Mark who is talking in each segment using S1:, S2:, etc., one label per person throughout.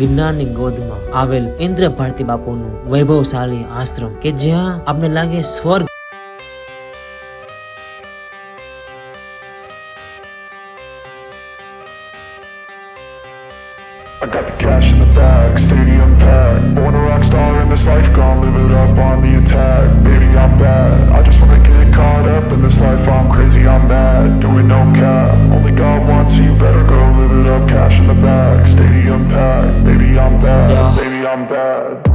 S1: ગિરનારની ગોદમાં આવેલ ઇન્દ્ર ભારતી બાપુનું વૈભવશાળી આશ્રમ કે જ્યાં આપને લાગે સ્વર્ગ.
S2: I got the cash in the bag, stadium packed. Born a rock star in this life, gon' live it up on the attack. Baby, I'm bad, I just wanna get caught up in this life. I'm crazy, I'm mad, doing no cap. Only God wants you, better go live it up. Cash in the bag, stadium packed. Baby, I'm bad, baby, I'm bad.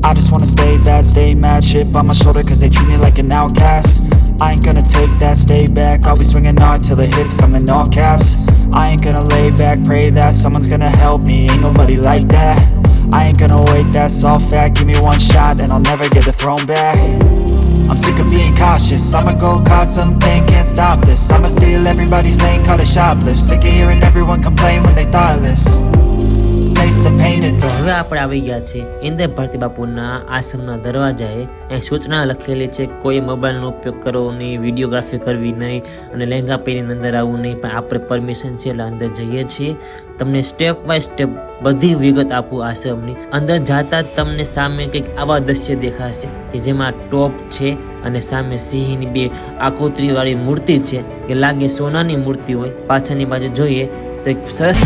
S3: I just wanna stay bad, stay mad. Chip on my shoulder cause they treat me like an outcast. I ain't gonna take that, stay back. I'll be swinging hard till the hits come in all caps. I ain't gonna lay back, pray that someone's gonna help me. Ain't nobody like that. I ain't gonna wait, that's all fact. Give me one shot and I'll never get the throne back. I'm sick of being cautious, I'ma go cause some pain, can't stop this. I'ma steal everybody's lane, call it shoplift. Sick of hearing everyone complain when they thoughtless. Taste the pain, it's
S1: તો હવે આપણે આવી ગયા છે ઇન્દ્ર ભારતી બાપુના આશ્રમના દરવાજાએ. અહીં સૂચના લખેલી છે કોઈ મોબાઈલનો ઉપયોગ કરવો નહીં, વિડીયોગ્રાફી કરવી નહીં અને લહેંગા પહેરીને અંદર આવવું નહીં. પણ આપણે પરમિશન છે એટલે અંદર જઈએ છીએ. તમને સ્ટેપ બાય સ્ટેપ બધી વિગત આપું આશ્રમની. અંદર જાતા જ તમને સામે કંઈક આવા દ્રશ્ય દેખાશે કે જેમાં ટોપ છે અને સામે સિંહની બે આકોતરીવાળી મૂર્તિ છે કે લાગે સોનાની મૂર્તિ હોય. પાછળની બાજુ જોઈએ તો એક સરસ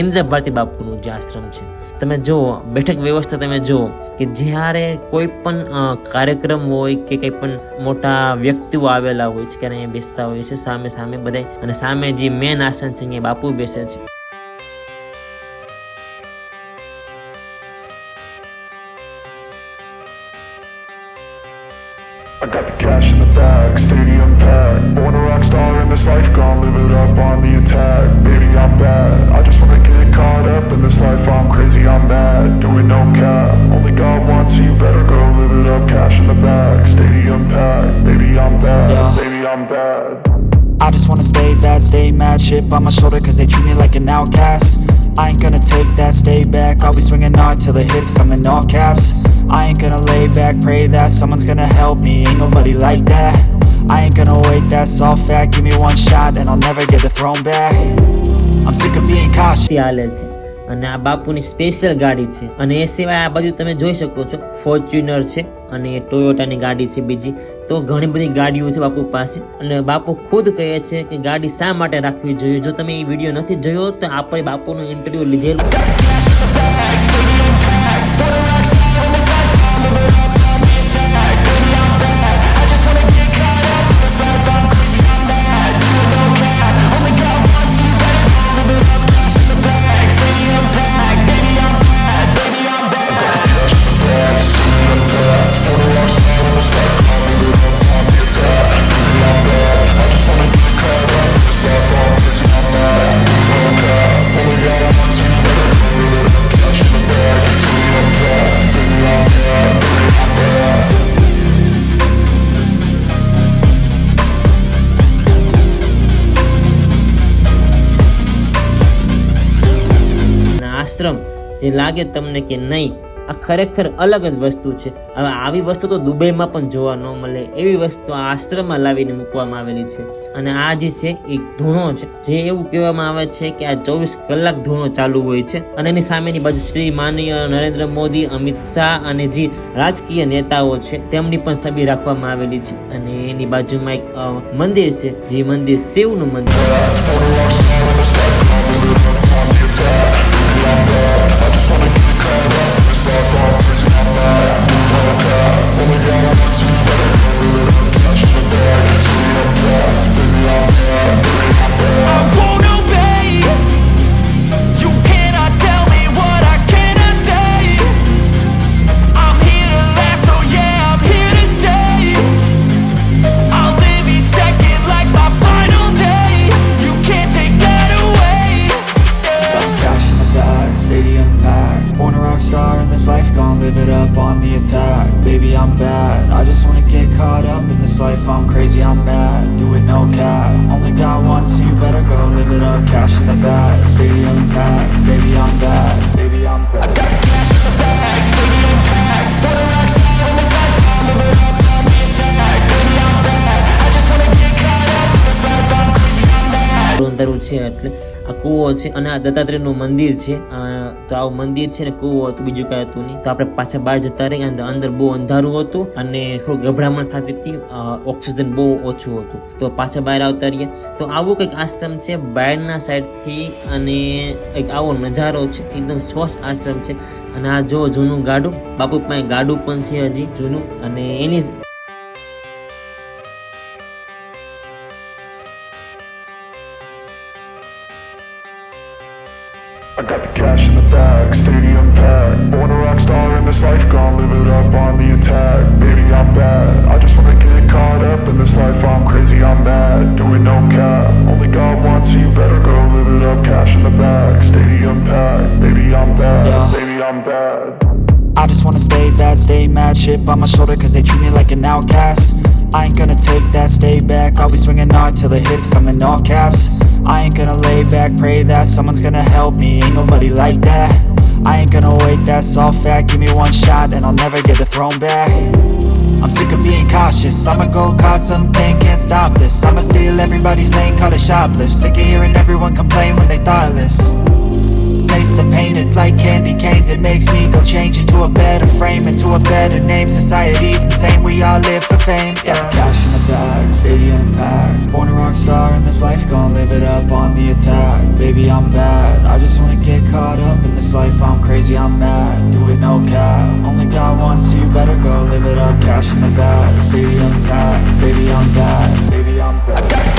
S1: ઇન્દ્ર ભારતી બાપુનું જે આશ્રમ છે તમે જુઓ, બેઠક વ્યવસ્થા તમે જુઓ કે જ્યારે કોઈ પણ કાર્યક્રમ હોય કે કંઈ પણ મોટા વ્યક્તિઓ આવેલા હોય છે ત્યારે અહીંયા બેસતા હોય છે સામે સામે બધા. અને સામે જે મેન આસન છે અહીંયા બાપુ બેસે છે.
S2: I got the cash in the bag, stadium packed. Born a rock star in this life, gon' live it up on the attack. Baby, I'm bad, I just wanna get caught up in this life. I'm crazy, I'm mad, doing no cap. Only God wants you, better go live it up. Cash in the bag, stadium packed. Baby, I'm bad, baby, I'm bad.
S3: I just wanna stay bad, stay mad. Chip on my shoulder cause they treat me like an outcast. I ain't gonna take that, stay back. I'll be swinging hard till the hits come in all caps. I ain't gonna lay back, pray that someone's gonna help me. Ain't nobody like that. I ain't gonna wait, that's all fact. Give me one shot and I'll never get the throne back. I'm sick of being cautious.
S1: હાલે છે અને આ બાપુની special ગાડી છે. અને એ સિવાય આ બધું તમે જોઈ શકો છો ફોર્ચ્યુનર છે અને ટોયોટાની ગાડી છે બીજી. તો ઘણી બધી ગાડીઓ છે બાપુ પાસે. અને બાપુ ખુદ કહે છે કે ગાડી શા માટે રાખવી જોઈએ. જો તમે એ વિડીયો નથી જોયો તો આપણે બાપુનું ઇન્ટરવ્યુ લીધેલું. આશ્રમ જે લાગે તમને કે નહીં આ ખરેખર અલગ જ વસ્તુ છે. હવે આવી વસ્તુ તો દુબઈમાં પણ જોવા ન મળે એવી વસ્તુ આ આશ્રમમાં લાવીને મૂકવામાં આવેલી છે. અને આ જે છે એ ધૂણો છે જે એવું કહેવામાં આવે છે કે આ 24 કલાક ધૂણો ચાલુ હોય છે. અને એની સામેની બાજુ શ્રી માનનીય નરેન્દ્ર મોદી, અમિત શાહ અને જે રાજકીય નેતાઓ છે તેમની પણ છબી રાખવામાં આવેલી છે. અને એની બાજુમાં એક મંદિર છે જે મંદિર શિવનું મંદિર.
S3: I'll live each second like my final day. once, so you better go live it up. Cash in the bag, stadium packed. Baby, I'm bad, baby, I'm bad. I got the cash in the bag, stadium packed. Born a rock star in this life, I'm living up on the attack. Baby, I'm bad, I just wanna get caught up in this life, I'm crazy, I'm mad.
S1: અંધારું છે એટલે આ કૂવો છે અને આ દત્તાત્રેયનું મંદિર છે. તો આવું મંદિર છે ને કૂવો હતું, બીજું કાંઈ હતું નહીં. તો આપણે પાછા બહાર જતા રહ્યા અને અંદર બહુ અંધારું હતું અને થોડું ગભરામણ થતી હતી, ઓક્સિજન બહુ ઓછું હતું. તો પાછા બહાર આવતા રહ્યા. તો આવું કંઈક આશ્રમ છે બહારના સાઈડથી અને એક આવો નજારો છે, એકદમ સ્વચ્છ આશ્રમ છે. અને આ જો જૂનું ગાડું, બાપુ પાસે ગાડું પણ છે હજી જૂનું, અને એની
S2: I got the cash in the bag, stadium packed. Born a rock star in this life, gon' live it up on the attack. Baby, I'm bad, I just wanna get caught up in this life, I'm crazy, I'm mad. Doing no cap, only got one, so you better go live it up. Cash in the bag, stadium packed. Baby, I'm bad,
S3: Yeah.
S2: baby, I'm bad.
S3: I just wanna stay bad, stay mad. Chip on my shoulder cause they treat me like an outcast. I ain't gonna take that, stay back. I'll be swinging hard till the hits come in all caps. I ain't gonna lay back, pray that someone's gonna help me. Ain't nobody like that. I ain't gonna wait, that's all fact. Give me one shot and I'll never get the throne back. I'm sick of being cautious, I'ma go cause something, can't stop this. I'ma steal everybody's lane, call it shoplift. Sick of hearing everyone complain when they thoughtless. Taste the pain, it's like candy canes. It makes me go change into a better frame, into a better name. Society's insane, we all live for fame, yeah. Cash in the bag, stadium packed. Born a rock star in this life, gon' live it up on the attack. Baby, I'm bad, I just wanna get caught up in this life, I'm crazy, I'm mad. Do it no cap, only got one, so you better go live it up. Cash in the bag, stadium packed. Baby, I'm bad, baby, I'm bad. I got